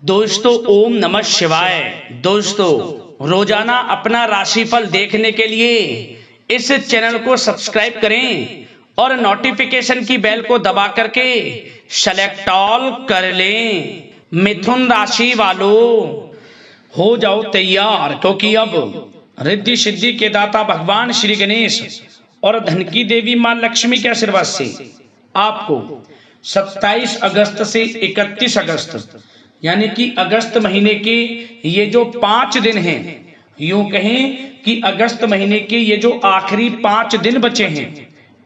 दोस्तों ओम नमः शिवाय। दोस्तों रोजाना अपना राशिफल देखने के लिए इस चैनल को सब्सक्राइब करें और नोटिफिकेशन की बेल को दबा करके सेलेक्ट ऑल कर लें। मिथुन राशि वालों हो जाओ तैयार, क्योंकि अब रिद्धि सिद्धि के दाता भगवान श्री गणेश और धन की देवी मां लक्ष्मी के आशीर्वाद से आपको 27 अगस्त से 31 अगस्त यानी कि अगस्त महीने के ये जो 5 दिन हैं, यूं कहें कि अगस्त महीने के ये जो आखिरी 5 दिन बचे हैं,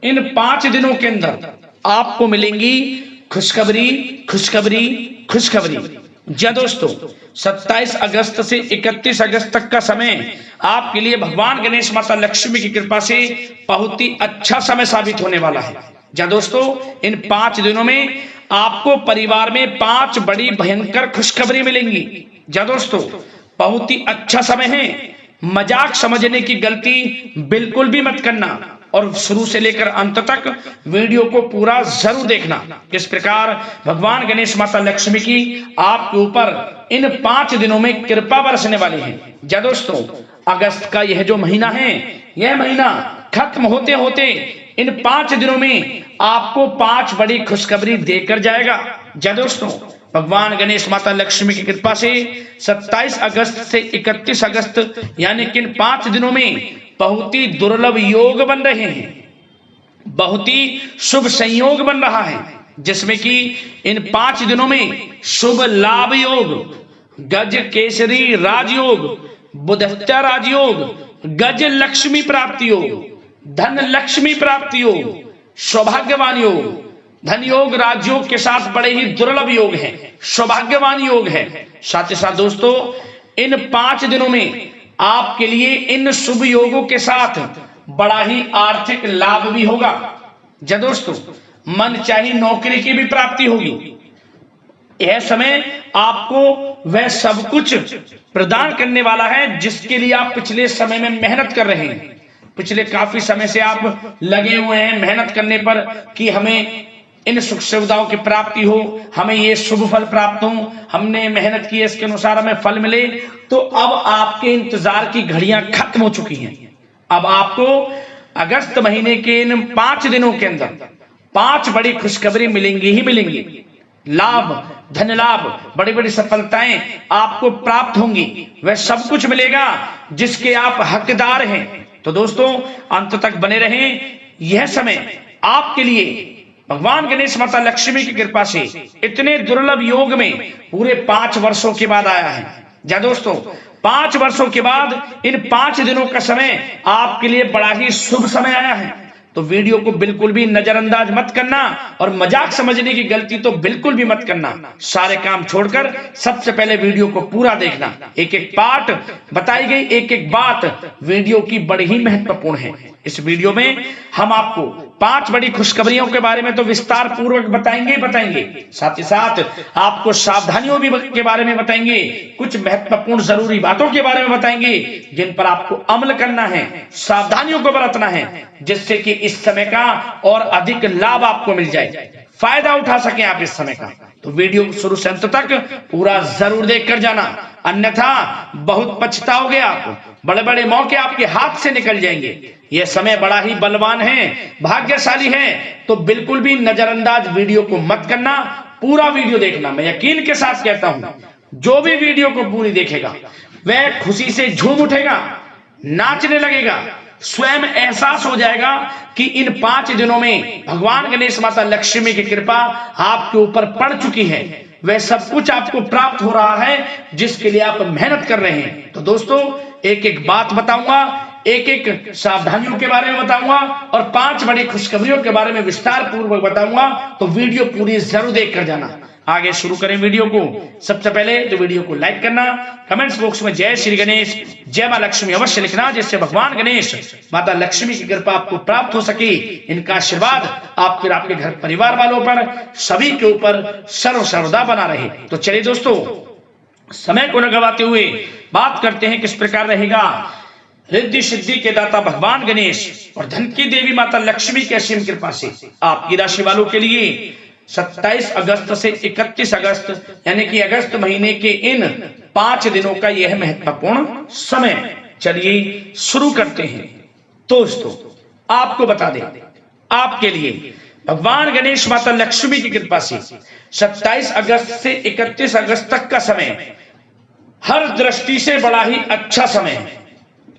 इन 5 दिनों के अंदर आपको मिलेंगी खुशखबरी खुशखबरी खुशखबरी। जी दोस्तों, 27 अगस्त से 31 अगस्त तक का समय आपके लिए भगवान गणेश माता लक्ष्मी की कृपा से बहुत ही अच्छा समय साबित होने वाला है। जी दोस्तों, इन 5 दिनों में आपको परिवार में 5 बड़ी भयंकर खुशखबरी मिलेंगी। जी दोस्तों, बहुत ही अच्छा समय है। मजाक समझने की गलती बिल्कुल भी मत करना और शुरू से लेकर अंत तक वीडियो को पूरा जरूर देखना। किस प्रकार भगवान गणेश माता लक्ष्मी की आपके ऊपर इन 5 दिनों में कृपा बरसने वाली है। जी दोस्तों, अगस्त का यह जो महीना है, यह महीना खत्म होते होते इन 5 दिनों में आपको 5 बड़ी खुशखबरी देकर जाएगा। जी दोस्तों, भगवान गणेश माता लक्ष्मी की कृपा से 27 अगस्त से 31 अगस्त यानी कि इन 5 दिनों में बहुत ही दुर्लभ योग बन रहे हैं, बहुत ही शुभ संयोग बन रहा है, जिसमें कि इन 5 दिनों में शुभ लाभ योग, गज केसरी राजयोग, बुधस्ता राजयोग, गज लक्ष्मी प्राप्ति योग, धन लक्ष्मी प्राप्ति योग, सौभाग्यवान योग, धन योग राजयोग के साथ बड़े ही दुर्लभ योग है, सौभाग्यवान योग है। साथ ही साथ दोस्तों, इन 5 दिनों में आपके लिए इन शुभ योगों के साथ बड़ा ही आर्थिक लाभ भी होगा। जी दोस्तों, मन चाही नौकरी की भी प्राप्ति होगी। यह समय आपको वह सब कुछ प्रदान करने वाला है जिसके लिए आप पिछले समय में मेहनत कर रहे हैं। पिछले काफी समय से आप लगे हुए हैं मेहनत करने पर कि हमें इन सुख सुविधाओं की प्राप्ति हो, हमें ये शुभ फल प्राप्त हो, हमने मेहनत की, इसके अनुसार हमें फल मिले। तो अब आपके इंतजार की घड़ियां खत्म हो चुकी हैं। अब आपको अगस्त महीने के इन 5 दिनों के अंदर 5 बड़ी खुशखबरी मिलेंगी ही मिलेंगी। लाभ, धन लाभ, बड़ी बड़ी सफलताएं आपको प्राप्त होंगी। वह सब कुछ मिलेगा जिसके आप हकदार हैं। तो दोस्तों, अंत तक बने रहें। यह समय आपके लिए भगवान गणेश माता लक्ष्मी की कृपा से इतने दुर्लभ योग में पूरे 5 वर्षों के बाद आया है। जी दोस्तों, 5 वर्षों के बाद इन 5 दिनों का समय आपके लिए बड़ा ही शुभ समय आया है। तो वीडियो को बिल्कुल भी नजरअंदाज मत करना और मजाक समझने की गलती तो बिल्कुल भी मत करना। सारे काम छोड़कर सबसे पहले वीडियो को पूरा देखना। एक एक पार्ट बताई गई, एक एक बात वीडियो की बड़ी ही महत्वपूर्ण है। इस वीडियो में हम आपको 5 बड़ी खुशखबरियों के बारे में तो विस्तार पूर्वक बताएंगे, साथ ही साथ आपको सावधानियों भी के बारे में बताएंगे, कुछ महत्वपूर्ण जरूरी बातों के बारे में बताएंगे जिन पर आपको अमल करना है, सावधानियों को बरतना है, जिससे कि इस समय का और अधिक लाभ आपको मिल जाए, फायदा उठा सके आप इस समय का। तो वीडियो शुरू से अंत तक पूरा जरूर देख कर जाना, अन्यथा बहुत पछताओगे आप। बड़े बड़े मौके आपके हाथ से निकल जाएंगे। यह समय बड़ा ही बलवान है, भाग्यशाली है। तो बिल्कुल भी नजरअंदाज वीडियो को मत करना, पूरा वीडियो देखना। मैं यकीन के साथ कहता हूं, जो भी वीडियो को पूरी देखेगा वह खुशी से झूम उठेगा, नाचने लगेगा, स्वयं एहसास हो जाएगा कि इन 5 दिनों में भगवान गणेश माता लक्ष्मी की कृपा आपके ऊपर पड़ चुकी है। वह सब कुछ आपको प्राप्त हो रहा है जिसके लिए आप मेहनत कर रहे हैं। तो दोस्तों, एक एक बात बताऊंगा, एक एक सावधानियों के बारे में बताऊंगा और 5 बड़ी खुशखबरियों के बारे में विस्तार पूर्वक बताऊंगा। तो वीडियो पूरी जरूर देख कर जाना। आगे शुरू करें वीडियो को। सबसे पहले तो वीडियो को लाइक करना, कमेंट्स बॉक्स में जय श्री गणेश, जय मां लक्ष्मी अवश्य लिखना, जिससे भगवान गणेश माता लक्ष्मी की कृपा आपको प्राप्त हो सके। इनका आशीर्वाद आप फिर आपके घर परिवार वालों पर, सभी के ऊपर सर्वदा बना रहे। तो चलिए दोस्तों, समय को न गवाते हुए बात करते हैं किस प्रकार रहेगा रिद्धि सिद्धि के दाता भगवान गणेश और धन की देवी माता लक्ष्मी की असीम कृपा से आपकी राशि वालों के लिए 27 अगस्त से 31 अगस्त यानी कि अगस्त महीने के इन 5 दिनों का यह महत्वपूर्ण समय। चलिए शुरू करते हैं। दोस्तों आपको बता दें, आपके लिए भगवान गणेश माता लक्ष्मी की कृपा से 27 अगस्त से 31 अगस्त तक का समय हर दृष्टि से बड़ा ही अच्छा समय है,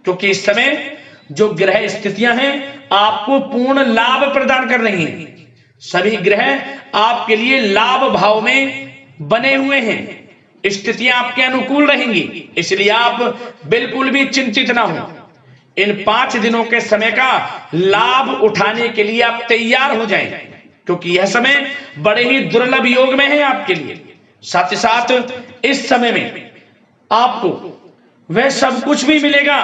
क्योंकि इस समय जो ग्रह स्थितियां हैं आपको पूर्ण लाभ प्रदान कर रही हैं। सभी ग्रह आपके लिए लाभ भाव में बने हुए हैं। स्थितियां आपके अनुकूल रहेंगी, इसलिए आप बिल्कुल भी चिंतित ना हो। इन 5 दिनों के समय का लाभ उठाने के लिए आप तैयार हो जाएं, क्योंकि यह समय बड़े ही दुर्लभ योग में है आपके लिए। साथ ही साथ इस समय में आपको वह सब कुछ भी मिलेगा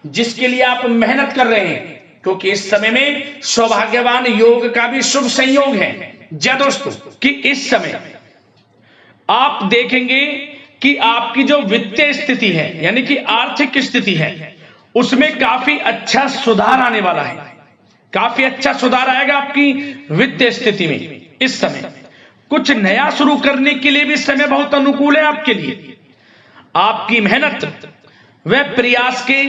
जिसके लिए आप मेहनत कर रहे हैं, क्योंकि इस समय में सौभाग्यवान योग का भी शुभ संयोग है। जय दोस्तों कि इस समय आप देखेंगे कि आपकी जो वित्तीय स्थिति है यानी कि आर्थिक स्थिति है उसमें काफी अच्छा सुधार आने वाला है। काफी अच्छा सुधार आएगा आपकी वित्तीय स्थिति में। इस समय कुछ नया शुरू करने के लिए भी समय बहुत अनुकूल है आपके लिए। आपकी मेहनत व प्रयास के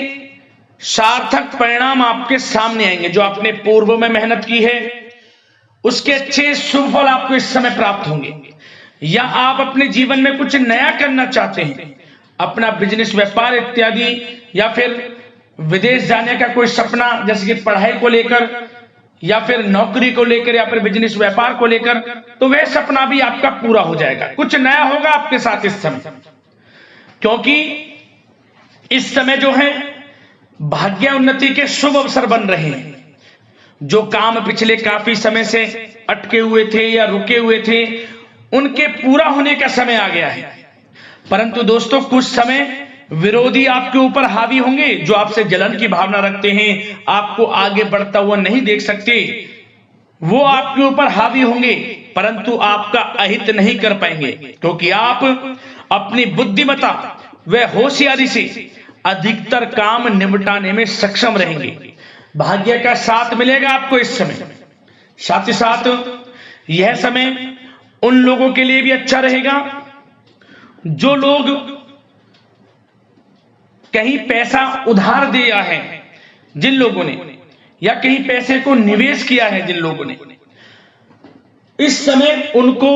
सार्थक परिणाम आपके सामने आएंगे। जो आपने पूर्व में मेहनत की है उसके अच्छे शुभ फल आपको इस समय प्राप्त होंगे। या आप अपने जीवन में कुछ नया करना चाहते हैं, अपना बिजनेस व्यापार इत्यादि, या फिर विदेश जाने का कोई सपना जैसे कि पढ़ाई को लेकर या फिर नौकरी को लेकर या फिर बिजनेस व्यापार को लेकर, तो वह सपना भी आपका पूरा हो जाएगा। कुछ नया होगा आपके साथ इस समय, क्योंकि इस समय जो है भाग्य उन्नति के शुभ अवसर बन रहे हैं। जो काम पिछले काफी समय से अटके हुए थे या रुके हुए थे उनके पूरा होने का समय आ गया है। परंतु दोस्तों कुछ समय विरोधी आपके ऊपर हावी होंगे, जो आपसे जलन की भावना रखते हैं, आपको आगे बढ़ता हुआ नहीं देख सकते, वो आपके ऊपर हावी होंगे, परंतु आपका अहित नहीं कर पाएंगे, क्योंकि आप अपनी बुद्धिमत्ता व होशियारी से अधिकतर काम निपटाने में सक्षम रहेंगे। भाग्य का साथ मिलेगा आपको इस समय। साथ ही साथ यह समय उन लोगों के लिए भी अच्छा रहेगा जो लोग कहीं पैसा उधार दिया है, जिन लोगों ने, या कहीं पैसे को निवेश किया है जिन लोगों ने, इस समय उनको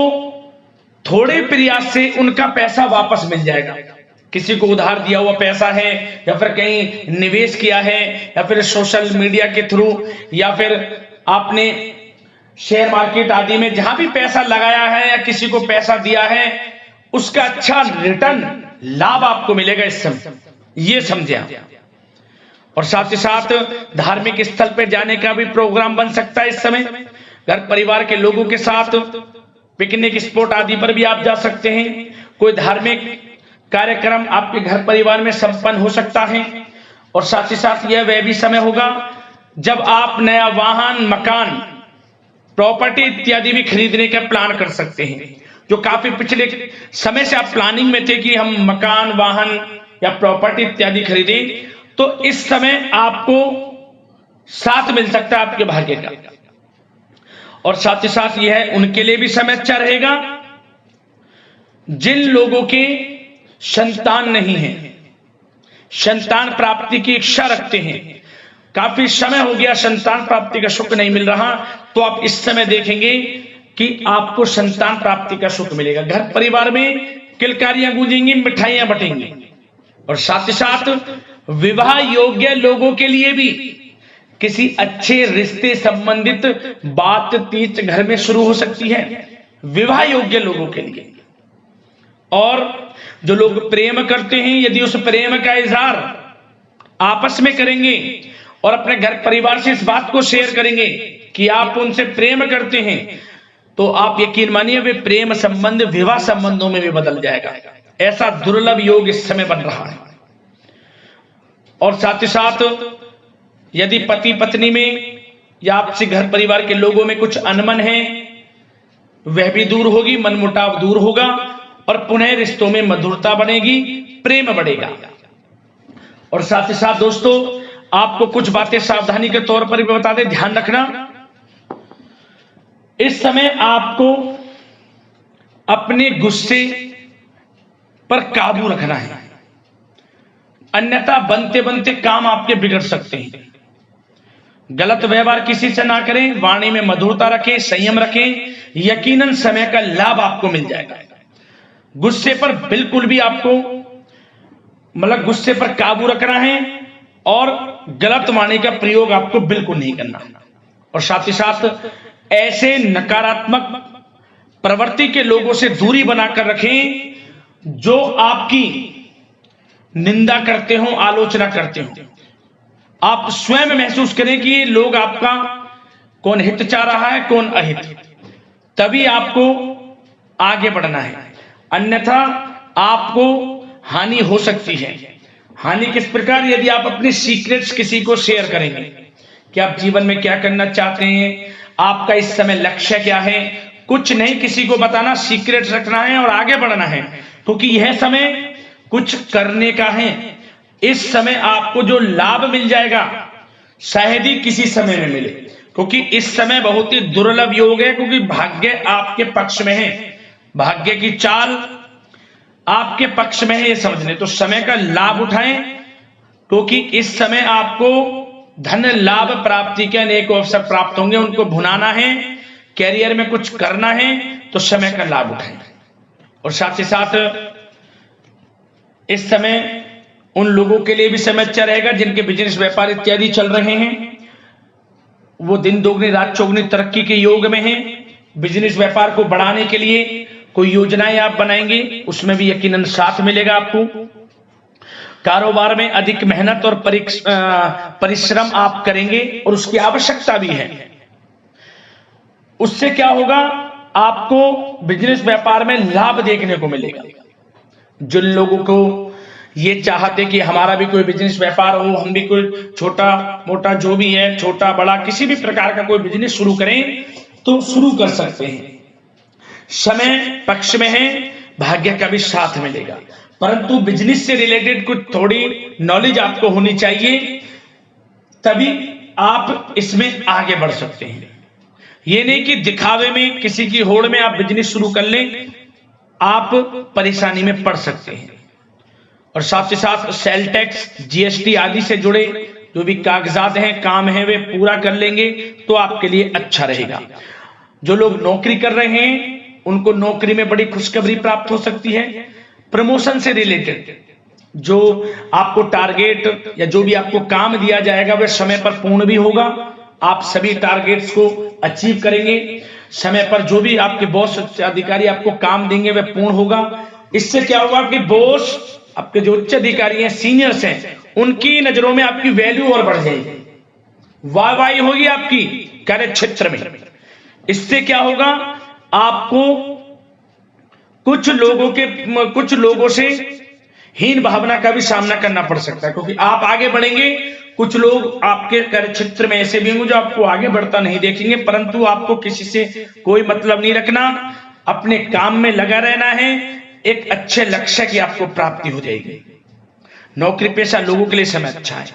थोड़े प्रयास से उनका पैसा वापस मिल जाएगा। किसी को उधार दिया हुआ पैसा है या फिर कहीं निवेश किया है या फिर सोशल मीडिया के थ्रू या फिर आपने शेयर मार्केट आदि में जहां भी पैसा लगाया है या किसी को पैसा दिया है, उसका अच्छा रिटर्न लाभ आपको मिलेगा इस समय, ये समझे आप। और साथ ही साथ धार्मिक स्थल पर जाने का भी प्रोग्राम बन सकता है इस समय। घर परिवार के लोगों के साथ पिकनिक स्पॉट आदि पर भी आप जा सकते हैं। कोई धार्मिक कार्यक्रम आपके घर परिवार में संपन्न हो सकता है। और साथ ही साथ यह वह भी समय होगा जब आप नया वाहन, मकान, प्रॉपर्टी इत्यादि भी खरीदने का प्लान कर सकते हैं। जो काफी पिछले समय से आप प्लानिंग में थे कि हम मकान, वाहन या प्रॉपर्टी इत्यादि खरीदें, तो इस समय आपको साथ मिल सकता है आपके भाग्य का। और साथ ही साथ यह उनके लिए भी समय अच्छा रहेगा जिन लोगों के संतान नहीं है, संतान प्राप्ति की इच्छा रखते हैं, काफी समय हो गया संतान प्राप्ति का सुख नहीं मिल रहा, तो आप इस समय देखेंगे कि आपको संतान प्राप्ति का सुख मिलेगा। घर परिवार में किलकारियां गूंजेंगी, मिठाइयां बटेंगी। और साथ ही साथ विवाह योग्य लोगों के लिए भी किसी अच्छे रिश्ते संबंधित बातचीत घर में शुरू हो सकती है, विवाह योग्य लोगों के लिए। और जो लोग प्रेम करते हैं, यदि उस प्रेम का इजहार आपस में करेंगे और अपने घर परिवार से इस बात को शेयर करेंगे कि आप उनसे प्रेम करते हैं, तो आप यकीन मानिए वे प्रेम संबंध विवाह संबंधों में भी बदल जाएगा। ऐसा दुर्लभ योग इस समय बन रहा है। और साथ ही साथ यदि पति पत्नी में या आपसे घर परिवार के लोगों में कुछ अनमन है, वह भी दूर होगी, मनमुटाव दूर होगा और पुनः रिश्तों में मधुरता बनेगी, प्रेम बढ़ेगा। और साथ ही साथ दोस्तों आपको कुछ बातें सावधानी के तौर पर भी बता दें, ध्यान रखना। इस समय आपको अपने गुस्से पर काबू रखना है, अन्यथा बनते बनते काम आपके बिगड़ सकते हैं। गलत व्यवहार किसी से ना करें, वाणी में मधुरता रखें, संयम रखें, यकीनन समय का लाभ आपको मिल जाएगा। गुस्से पर बिल्कुल भी आपको मतलब गुस्से पर काबू रखना है और गलत वाणी का प्रयोग आपको बिल्कुल नहीं करना। और साथ ही साथ ऐसे नकारात्मक प्रवृत्ति के लोगों से दूरी बनाकर रखें जो आपकी निंदा करते हो, आलोचना करते हो। आप स्वयं महसूस करें कि ये लोग आपका कौन हित चाह रहा है, कौन अहित, तभी आपको आगे बढ़ना है, अन्यथा आपको हानि हो सकती है। हानि किस प्रकार? यदि आप अपने सीक्रेट्स किसी को शेयर करेंगे कि आप जीवन में क्या करना चाहते हैं, आपका इस समय लक्ष्य क्या है, कुछ नहीं किसी को बताना, सीक्रेट्स रखना है और आगे बढ़ना है, क्योंकि यह समय कुछ करने का है। इस समय आपको जो लाभ मिल जाएगा शायद ही किसी समय में मिले, क्योंकि इस समय बहुत ही दुर्लभ योग है, क्योंकि भाग्य आपके पक्ष में है, भाग्य की चाल आपके पक्ष में है, ये समझ लें। तो समय का लाभ उठाएं, क्योंकि इस समय आपको धन लाभ प्राप्ति के अनेक अवसर प्राप्त होंगे, उनको भुनाना है, कैरियर में कुछ करना है, तो समय का लाभ उठाएं। और साथ ही साथ इस समय उन लोगों के लिए भी समय अच्छा रहेगा जिनके बिजनेस व्यापार इत्यादि चल रहे हैं, वो दिन दोगुनी रात चौगुनी तरक्की के योग में हैं। बिजनेस व्यापार को बढ़ाने के लिए कोई योजनाएं आप बनाएंगे, उसमें भी यकीनन साथ मिलेगा आपको। कारोबार में अधिक मेहनत और परिश्रम आप करेंगे और उसकी आवश्यकता भी है। उससे क्या होगा, आपको बिजनेस व्यापार में लाभ देखने को मिलेगा। जिन लोगों को ये चाहते कि हमारा भी कोई बिजनेस व्यापार हो, हम भी कोई छोटा मोटा जो भी है, छोटा बड़ा किसी भी प्रकार का कोई बिजनेस शुरू करें, तो शुरू कर सकते हैं। समय पक्ष में है, भाग्य का भी साथ मिलेगा, परंतु बिजनेस से रिलेटेड कुछ थोड़ी नॉलेज आपको होनी चाहिए, तभी आप इसमें आगे बढ़ सकते हैं। ये नहीं कि दिखावे में किसी की होड़ में आप बिजनेस शुरू कर लें, आप परेशानी में पड़ सकते हैं। और साथ ही साथ सेल टैक्स, जीएसटी आदि से जुड़े जो भी कागजात हैं, काम है, वे पूरा कर लेंगे तो आपके लिए अच्छा रहेगा। जो लोग नौकरी कर रहे हैं उनको नौकरी में बड़ी खुशखबरी प्राप्त हो सकती है। प्रमोशन से रिलेटेड जो आपको टारगेट या जो भी आपको काम दिया जाएगा वह समय पर पूर्ण भी होगा, आप सभी टारगेट्स को अचीव करेंगे। समय पर जो भी आपके बॉस अधिकारी आपको काम देंगे वह पूर्ण होगा। इससे क्या होगा कि बॉस, आपके जो उच्च अधिकारी हैं, सीनियर्स हैं, उनकी नजरों में आपकी वैल्यू और बढ़ जाएगी, वाहवाही होगी आपकी कार्य क्षेत्र में। इससे क्या होगा, आपको कुछ लोगों से हीन भावना का भी सामना करना पड़ सकता है, क्योंकि आप आगे बढ़ेंगे। कुछ लोग आपके कार्य क्षेत्र में ऐसे भी होंगे जो आपको आगे बढ़ता नहीं देखेंगे, परंतु आपको किसी से कोई मतलब नहीं रखना, अपने काम में लगा रहना है, एक अच्छे लक्ष्य की आपको प्राप्ति हो जाएगी। नौकरी पेशा लोगों के लिए समय अच्छा है,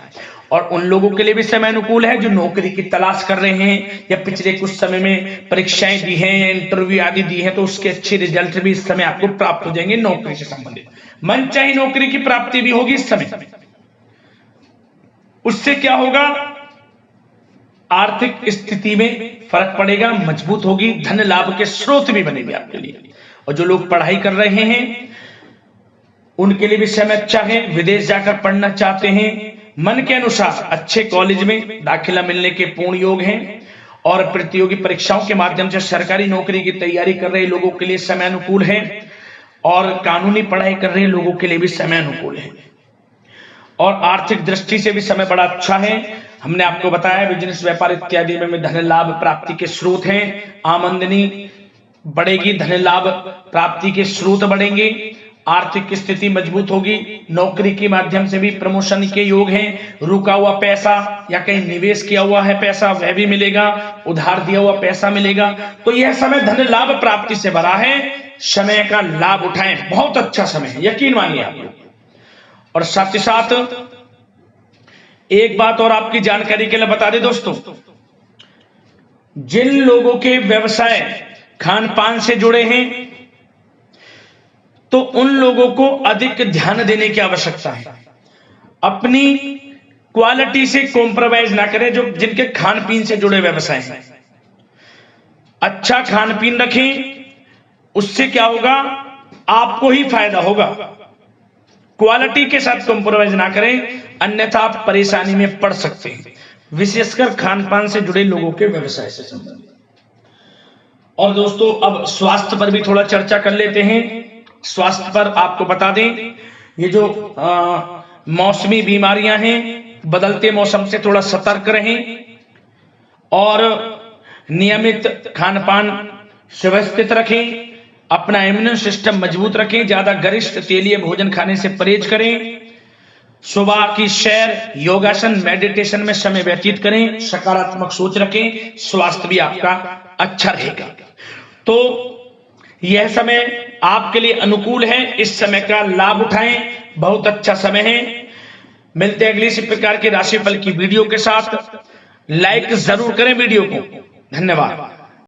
और उन लोगों के लिए भी समय अनुकूल है जो नौकरी की तलाश कर रहे हैं या पिछले कुछ समय में परीक्षाएं दी हैं या इंटरव्यू आदि दी हैं, तो उसके अच्छे रिजल्ट भी इस समय आपको प्राप्त हो जाएंगे। नौकरी से संबंधित मनचाही नौकरी की प्राप्ति भी होगी इस समय। उससे क्या होगा, आर्थिक स्थिति में फर्क पड़ेगा, मजबूत होगी, धन लाभ के स्रोत भी बनेंगे आपके लिए। और जो लोग पढ़ाई कर रहे हैं उनके लिए भी समय अच्छा है। विदेश जाकर पढ़ना चाहते हैं, मन के अनुसार अच्छे कॉलेज में दाखिला मिलने के पूर्ण योग हैं। और प्रतियोगी परीक्षाओं के माध्यम से सरकारी नौकरी की तैयारी कर रहे लोगों के लिए समय अनुकूल है, और कानूनी पढ़ाई कर रहे लोगों के लिए भी समय अनुकूल है। और आर्थिक दृष्टि से भी समय बड़ा अच्छा है। हमने आपको बताया बिजनेस व्यापार इत्यादि में धन लाभ प्राप्ति के स्रोत हैं, आमदनी बढ़ेगी, धन लाभ प्राप्ति के स्रोत बढ़ेंगे, आर्थिक स्थिति मजबूत होगी, नौकरी के माध्यम से भी प्रमोशन के योग हैं, रुका हुआ पैसा या कहीं निवेश किया हुआ है पैसा वह भी मिलेगा, उधार दिया हुआ पैसा मिलेगा। तो यह समय धन लाभ प्राप्ति से भरा है, समय का लाभ उठाएं, बहुत अच्छा समय है, यकीन मानिए आप लोग। और साथ ही साथ एक बात और आपकी जानकारी के लिए बता दें दोस्तों, जिन लोगों के व्यवसाय खान पान से जुड़े हैं तो उन लोगों को अधिक ध्यान देने की आवश्यकता है। अपनी क्वालिटी से कॉम्प्रोमाइज ना करें। जो जिनके खान पीन से जुड़े व्यवसाय हैं, अच्छा खान पीन रखें, उससे क्या होगा, आपको ही फायदा होगा। क्वालिटी के साथ कॉम्प्रोमाइज ना करें, अन्यथा आप परेशानी में पड़ सकते हैं, विशेषकर खान पान से जुड़े लोगों के व्यवसाय से संबंधित। और दोस्तों, अब स्वास्थ्य पर भी थोड़ा चर्चा कर लेते हैं। स्वास्थ्य पर आपको बता दें, ये जो मौसमी बीमारियां हैं, बदलते मौसम से थोड़ा सतर्क रहें और नियमित खान पान व्यवस्थित रखें। अपना इम्यून सिस्टम मजबूत रखें। ज्यादा गरिष्ठ तेलीय भोजन खाने से परहेज करें। सुबह की सैर, योगासन, मेडिटेशन में समय व्यतीत करें। सकारात्मक सोच रखें, स्वास्थ्य भी आपका अच्छा रहेगा। तो यह समय आपके लिए अनुकूल है, इस समय का लाभ उठाएं, बहुत अच्छा समय है। मिलते हैं अगली इसी प्रकार की राशिफल की वीडियो के साथ। लाइक जरूर करें वीडियो को। धन्यवाद।